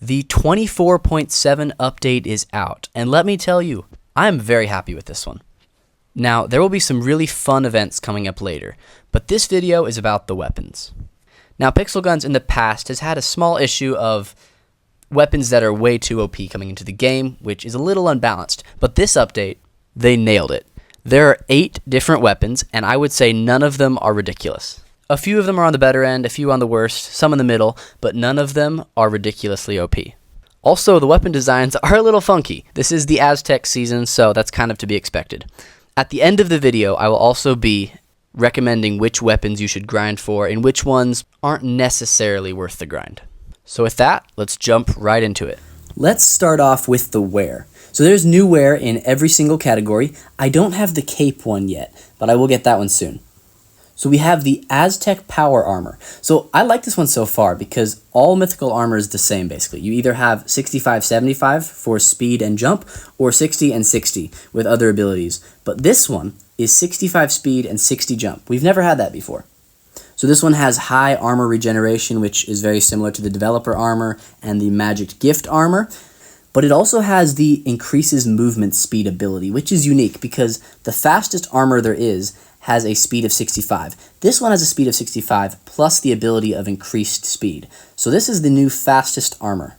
The 24.7 update is out, and let me tell you, I'm very happy with this one. Now, there will be some really fun events coming up later, but this video is about the weapons. Now, Pixel Guns in the past has had a small issue of weapons that are way too OP coming into the game, which is a little unbalanced, but this update, they nailed it. There are 8 different weapons, and I would say none of them are ridiculous. A few of them are on the better end, a few on the worst, some in the middle, but none of them are ridiculously OP. Also, the weapon designs are a little funky. This is the Aztec season, so that's kind of to be expected. At the end of the video, I will also be recommending which weapons you should grind for and which ones aren't necessarily worth the grind. So with that, let's jump right into it. Let's start off with the wear. So there's new wear in every single category. I don't have the cape one yet, but I will get that one soon. So we have the Aztec Power Armor. So I like this one so far because all mythical armor is the same basically. You either have 65-75 for speed and jump or 60 and 60 with other abilities. But this one is 65 speed and 60 jump. We've never had that before. So this one has high armor regeneration, which is very similar to the developer armor and the magic gift armor. But it also has the increases movement speed ability, which is unique because the fastest armor there is has a speed of 65. This one has a speed of 65 plus the ability of increased speed. So this is the new fastest armor.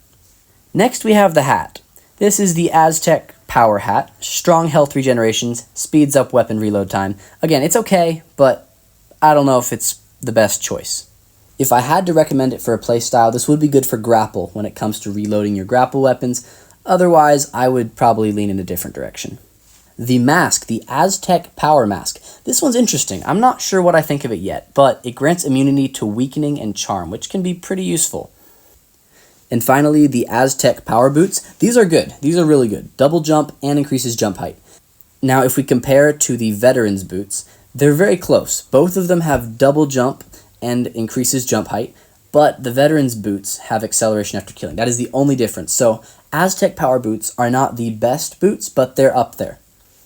Next we have the hat. This is the Aztec Power Hat. Strong health regenerations, speeds up weapon reload time. Again, it's okay, but I don't know if it's the best choice. If I had to recommend it for a playstyle, this would be good for grapple when it comes to reloading your grapple weapons. Otherwise, I would probably lean in a different direction. The mask, the Aztec Power Mask. This one's interesting. I'm not sure what I think of it yet, but it grants immunity to weakening and charm, which can be pretty useful. And finally, the Aztec Power Boots. These are good. These are really good. Double jump and increases jump height. Now, if we compare to the Veterans Boots, they're very close. Both of them have double jump and increases jump height, but the Veterans Boots have acceleration after killing. That is the only difference. So, Aztec Power Boots are not the best boots, but they're up there.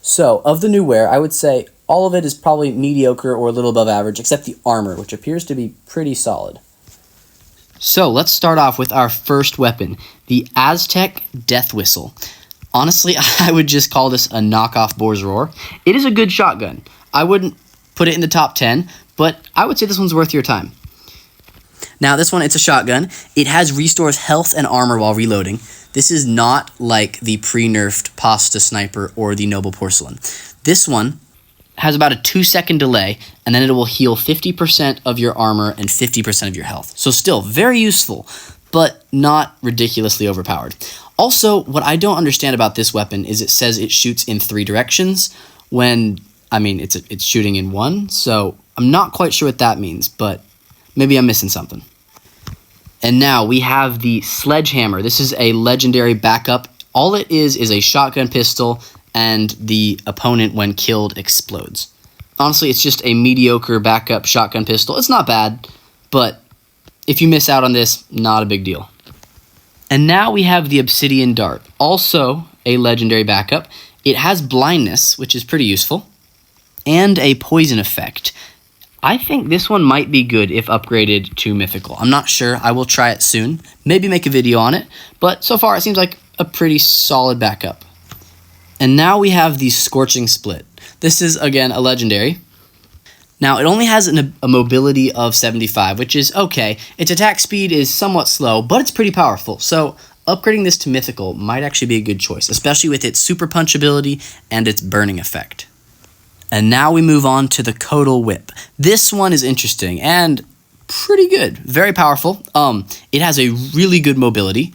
So, of the new wear, I would say all of it is probably mediocre or a little above average, except the armor, which appears to be pretty solid. So, let's start off with our first weapon, the Aztec Death Whistle. Honestly, I would just call this a knockoff Boar's Roar. It is a good shotgun. I wouldn't put it in the top 10, but I would say this one's worth your time. Now, this one, it's a shotgun. It has restores health and armor while reloading. This is not like the pre-nerfed Pasta Sniper or the Noble Porcelain. This one has about a 2-second delay, and then it will heal 50% of your armor and 50% of your health. So still very useful, but not ridiculously overpowered. Also, what I don't understand about this weapon is it says it shoots in 3 directions when, I mean, it's shooting in 1, so I'm not quite sure what that means, but maybe I'm missing something. And now we have the Sledgehammer. This is a legendary backup. All it is a shotgun pistol, and the opponent, when killed, explodes. Honestly, it's just a mediocre backup shotgun pistol. It's not bad, but if you miss out on this, not a big deal. And now we have the Obsidian Dart, also a legendary backup. It has blindness, which is pretty useful, and a poison effect. I think this one might be good if upgraded to Mythical. I'm not sure. I will try it soon. Maybe make a video on it. But so far, it seems like a pretty solid backup. And now we have the Scorching Split. This is, again, a legendary. Now, it only has a mobility of 75, which is okay. Its attack speed is somewhat slow, but it's pretty powerful. So upgrading this to Mythical might actually be a good choice, especially with its Super Punch ability and its burning effect. And now we move on to the Codal Whip. This one is interesting and pretty good. Very powerful. It has a really good mobility,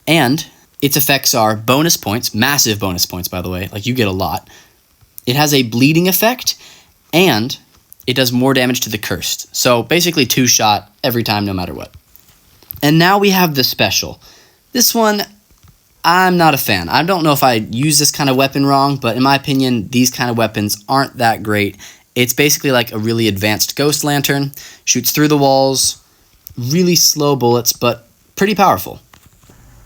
and its effects are bonus points, massive bonus points, by the way. Like, you get a lot. It has a bleeding effect, and it does more damage to the cursed. So basically 2-shot every time, no matter what. And now we have the Special. This one, I'm not a fan. I don't know if I use this kind of weapon wrong, but in my opinion, these kind of weapons aren't that great. It's basically like a really advanced Ghost Lantern, shoots through the walls, really slow bullets, but pretty powerful.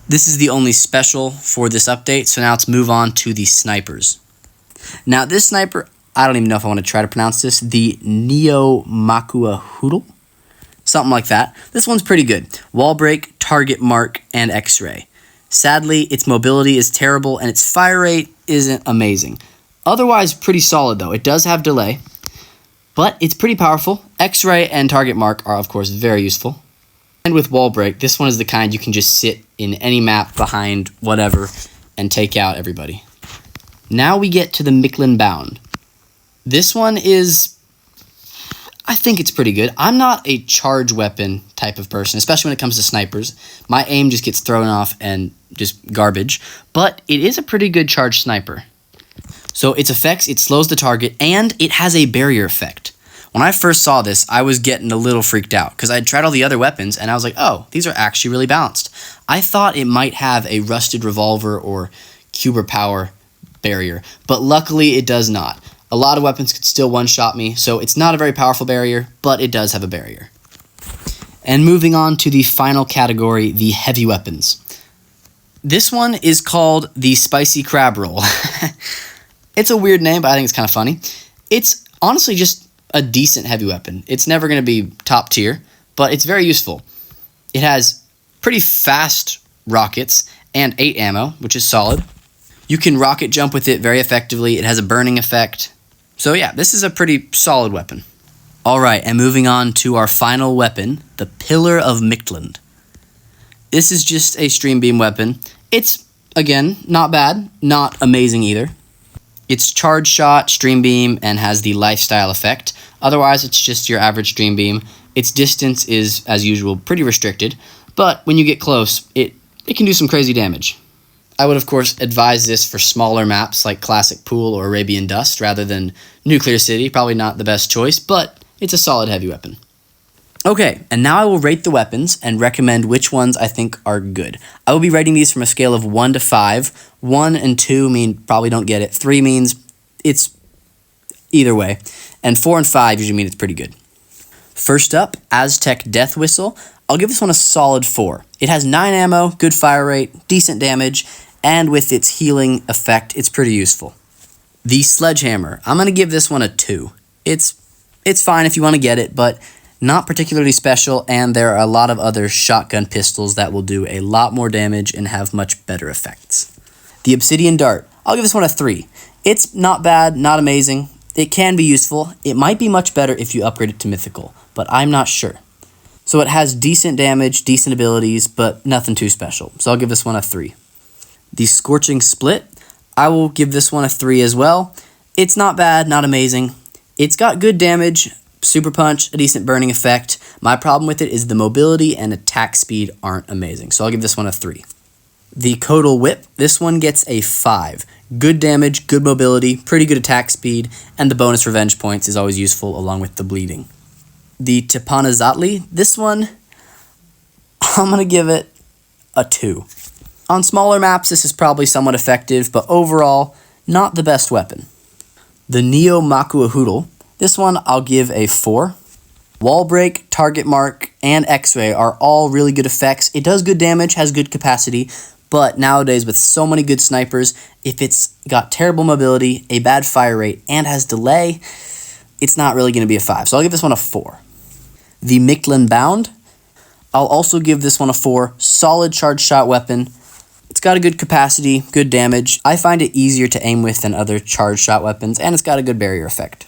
This is the only special for this update, so now let's move on to the snipers. Now this sniper, I don't even know if I want to try to pronounce this, the Neo Makua Hoodle? Something like that. This one's pretty good. Wall break, target mark, and X-ray. Sadly, its mobility is terrible and its fire rate isn't amazing. Otherwise, pretty solid though. It does have delay, but it's pretty powerful. X-ray and target mark are of course very useful. And with wall break, this one is the kind you can just sit in any map behind whatever and take out everybody. Now we get to the Mictlan Bound. This one is, I think it's pretty good. I'm not a charge weapon type of person, especially when it comes to snipers. My aim just gets thrown off and just garbage, but it is a pretty good charge sniper. So its effects, it slows the target, and it has a barrier effect. When I first saw this, I was getting a little freaked out because I had tried all the other weapons and I was like, oh, these are actually really balanced. I thought it might have a rusted revolver or Cuber power barrier, but luckily it does not. A lot of weapons could still one-shot me, so it's not a very powerful barrier, but it does have a barrier. And moving on to the final category, the heavy weapons. This one is called the Spicy Crab Roll. It's a weird name, but I think it's kind of funny. It's honestly just a decent heavy weapon. It's never going to be top tier, but it's very useful. It has pretty fast rockets and 8 ammo, which is solid. You can rocket jump with it very effectively. It has a burning effect. So yeah, this is a pretty solid weapon. Alright, and moving on to our final weapon, the Pillar of Mictlan. This is just a stream beam weapon. It's, again, not bad, not amazing either. It's charge shot, stream beam, and has the lifestyle effect. Otherwise, it's just your average stream beam. Its distance is, as usual, pretty restricted, but when you get close, it can do some crazy damage. I would, of course, advise this for smaller maps like Classic Pool or Arabian Dust rather than Nuclear City. Probably not the best choice, but it's a solid heavy weapon. Okay, and now I will rate the weapons and recommend which ones I think are good. I will be rating these from a scale of 1 to 5. 1 and 2 mean probably don't get it. 3 means it's either way. And 4 and 5 usually mean it's pretty good. First up, Aztec Death Whistle. I'll give this one a solid 4. It has 9 ammo, good fire rate, decent damage, and with its healing effect, it's pretty useful. The Sledgehammer. I'm going to give this one a 2. It's fine if you want to get it, but not particularly special, and there are a lot of other shotgun pistols that will do a lot more damage and have much better effects. The Obsidian Dart. I'll give this one a 3. It's not bad, not amazing. It can be useful. It might be much better if you upgrade it to Mythical, but I'm not sure. So it has decent damage, decent abilities, but nothing too special. So I'll give this one a 3. The Scorching Split. I will give this one a 3 as well. It's not bad, not amazing. It's got good damage, super punch, a decent burning effect. My problem with it is the mobility and attack speed aren't amazing. So I'll give this one a 3. The Codal Whip. This one gets a 5. Good damage, good mobility, pretty good attack speed, and the bonus revenge points is always useful along with the bleeding. The Tepanazatli. This one, I'm going to give it a 2. On smaller maps, this is probably somewhat effective, but overall, not the best weapon. The Neo Makuahoodle. This one, I'll give a 4. Wall break, target mark, and X-ray are all really good effects. It does good damage, has good capacity, but nowadays with so many good snipers, if it's got terrible mobility, a bad fire rate, and has delay, it's not really going to be a 5. So I'll give this one a 4. The Mictlan Bound. I'll also give this one a 4. Solid charge shot weapon. It's got a good capacity, good damage. I find it easier to aim with than other charge shot weapons, and it's got a good barrier effect.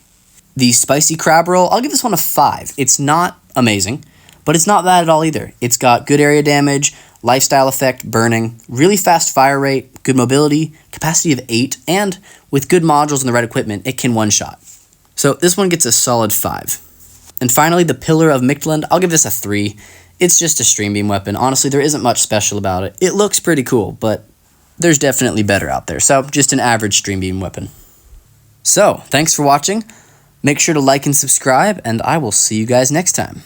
The Spicy Crab Roll, I'll give this one a 5. It's not amazing, but it's not bad at all either. It's got good area damage, lifestyle effect, burning, really fast fire rate, good mobility, capacity of 8, and with good modules and the right equipment, it can one-shot. So this one gets a solid 5. And finally, the Pillar of Mictlan, I'll give this a 3. It's just a stream beam weapon. Honestly, there isn't much special about it. It looks pretty cool, but there's definitely better out there. So just an average stream beam weapon. So, thanks for watching. Make sure to like and subscribe, and I will see you guys next time.